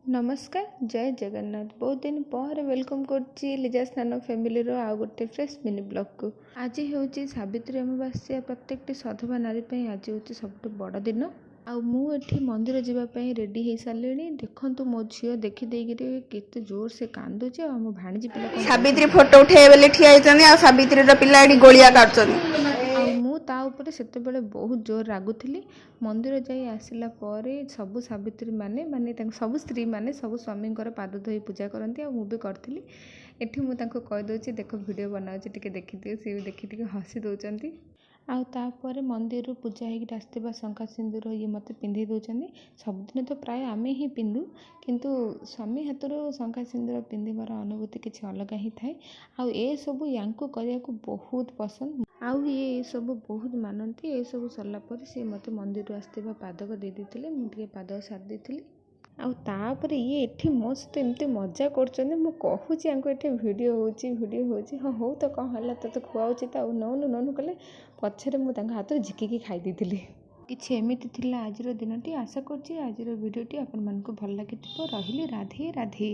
नमस्कार जय जगन्नाथ। बहुत दिन पर वेलकम करछि लिजा स्नान फैमिली रो आ गोटे फ्रेश मिनी ब्लॉग को। आज हूँ सावित्री अमावास्या। प्रत्येक सधवा नारी आज हूँ सब बड़ दिन। आठी मंदिर जावाई रेडी हो सारे। देखु मो झील देखी केते जोर से कांदुचे। आ मो भाणीजी पिला सावित्री फोटो उठे बेले ठिया होइछन। सावित्री रो पिला एडी गोलिया काटछन। आउे से बहुत जोर रागुली। मंदिर जाई आसला सब सावित्री माने सब स्त्री माने सब स्वामी पाद धोई पूजा करती। भी करी एठी मुझे कहीदे देख वीडियो बनाऊँ टे देखिदियो। सी भी देखी हसी दौरान। आउे मंदिर पूजा होगी आसवा शंखा सिंदूर ये मत पिंधे दौरान। सबुदिन तो प्राय आमे ही पिंधु किंतु स्वामी हाथ शंखा सिंदूर पिंधार अनुभूति किसी अलग ही थाए। आउ ए सब या करने को बहुत पसंद। आउ ये सब बहुत मानती। ये सब सरला सी मत मंदिर आसवा पादक दे देते। मुझे पादक सारी देती। आउे ये एठी मो सहित एमती मजा कर वीडियो होची हाँ हो तो कौन है तो खुआऊँगी तो नौनु नौनु कले पछरे मुझे हाथ झिकी खाई किसी एमती थिला आज दिन। आशा करछि आज वीडियोटी आपण मानकु भल लगी। रही राधे राधे।